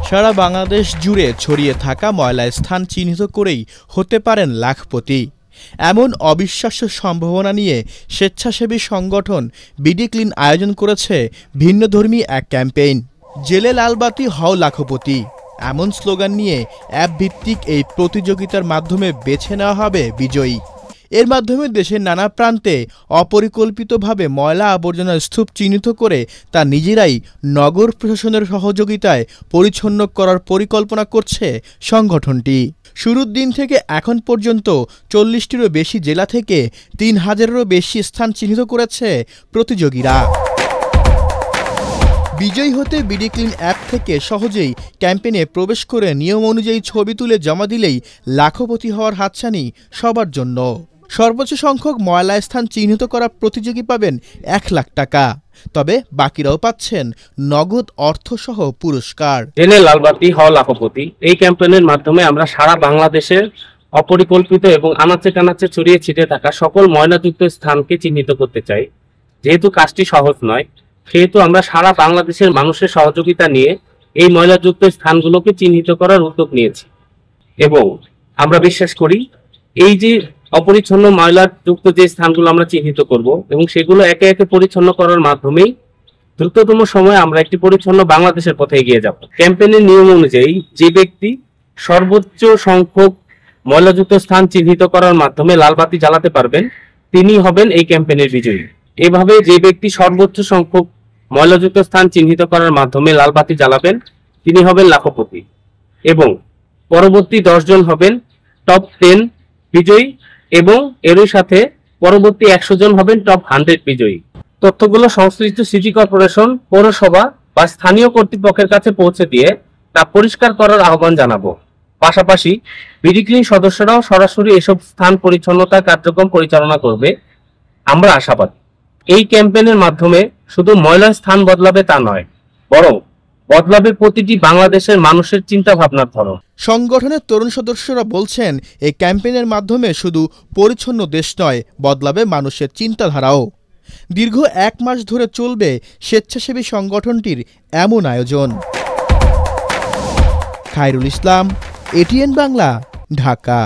সারা বাংলাদেশ জুড়ে ছড়িয়ে থাকা ময়লার স্থান চিহ্নিত করেই হতে পারেন লাখপতি। এমন অবিশ্বাস্য সম্ভাবনা নিয়ে স্বেচ্ছাসেবী সংগঠন বিডি ক্লিন আয়োজন করেছে ভিন্নধর্মী এক ক্যাম্পেইন। জেলে লালবাতি হও লাখপতি এমন স্লোগান নিয়ে অ্যাপ ভিত্তিক এই প্রতিযোগিতার মাধ্যমে বেছে নেওয়া হবে বিজয়ী। এর মাধ্যমে দেশের নানা প্রান্তে অপরিকল্পিতভাবে ময়লা আবর্জনার স্তূপ চিহ্নিত করে তা নিজেরাই নগর প্রশাসনের সহযোগিতায় পরিচ্ছন্ন করার পরিকল্পনা করছে সংগঠনটি। শুরুর দিন থেকে এখন পর্যন্ত ৪০টিরও বেশি জেলা থেকে ৩,০০০-এরও বেশি স্থান চিহ্নিত করেছে প্রতিযোগীরা। বিজয়ী হতে বিডি ক্লিন অ্যাপ থেকে সহজেই ক্যাম্পেইনে প্রবেশ করে নিয়ম অনুযায়ী ছবি তুলে জমা দিলেই লাখপতি হওয়ার হাতছানি সবার জন্য। সর্বোচ্চ সংখ্যক ময়লা স্থান চিহ্নিত করা প্রতিযোগী পাবেন ১ লাখ টাকা, তবে বাকিরাও পাচ্ছেন নগদ অর্থসহ পুরস্কার। জেলে লালবাতি হও লাখপতি এই ক্যাম্পেইনের মাধ্যমে আমরা সারা বাংলাদেশের অপরিকল্পিত এবং আনাচে কানাচে ছড়িয়ে ছিটিয়ে থাকা সকল ময়লাযুক্ত স্থানকে চিহ্নিত করতে চাই। যেহেতু কাজটি সহজ নয়, সেহেতু আমরা সারা বাংলাদেশের মানুষের সহযোগিতা নিয়ে এই ময়লাযুক্ত স্থানগুলোকে চিহ্নিত করার উদ্যোগ নিয়েছি এবং আমরা বিশ্বাস করি এই যে অপরিচ্ছন্ন ময়লাযুক্ত যে স্থানগুলো আমরা চিহ্নিত করব এবং সেগুলো একে একে পরিচ্ছন্ন করার মাধ্যমেই দ্রুততম সময়ে আমরা একটি পরিচ্ছন্ন বাংলাদেশের পথে এগিয়ে যাব। ক্যাম্পেইনের নিয়ম অনুযায়ী যে ব্যক্তি সর্বোচ্চ সংখ্যক ময়লাযুক্ত স্থান চিহ্নিত করার মাধ্যমে লালবাতি জ্বালাতে পারবেন তিনি হবেন এই ক্যাম্পেইনের বিজয়ী। এভাবে যে ব্যক্তি সর্বোচ্চ সংখ্যক ময়লাযুক্ত স্থান চিহ্নিত করার মাধ্যমে লালবাতি জ্বালাবেন তিনি হবেন লাখপতি এবং পরবর্তী ১০ জন হবেন টপ 10 বিজয়ী এবং এরই সাথে পরবর্তী ১০০ জন হবেন টপ 100 বিজয়ী। তথ্যগুলো সংশ্লিষ্ট সিটি কর্পোরেশন, পৌরসভা বা স্থানীয় কর্তৃপক্ষের কাছে পৌঁছে দিয়ে তা পরিষ্কার করার আহ্বান জানাবো। পাশাপাশি বিডি ক্লিন সদস্যরাও সরাসরি এসব স্থান পরিচ্ছন্নতা কার্যক্রম পরিচালনা করবে। আমরা আশাবাদী এই ক্যাম্পেইনের মাধ্যমে শুধু ময়লার স্থান বদলাবে তা নয়, বরং বদলাবে প্রতিটি বাংলাদেশের মানুষের চিন্তা ভাবনার ধরন। সংগঠনের তরুণ সদস্যরা বলছেন এই ক্যাম্পেইনের মাধ্যমে শুধু পরিচ্ছন্ন দেশ নয়, বদলাবে মানুষের চিন্তাধারাও। দীর্ঘ ১ মাস ধরে চলবে স্বেচ্ছাসেবী সংগঠনটির এমন আয়োজন। খায়রুল ইসলাম, এটিএন বাংলা, ঢাকা।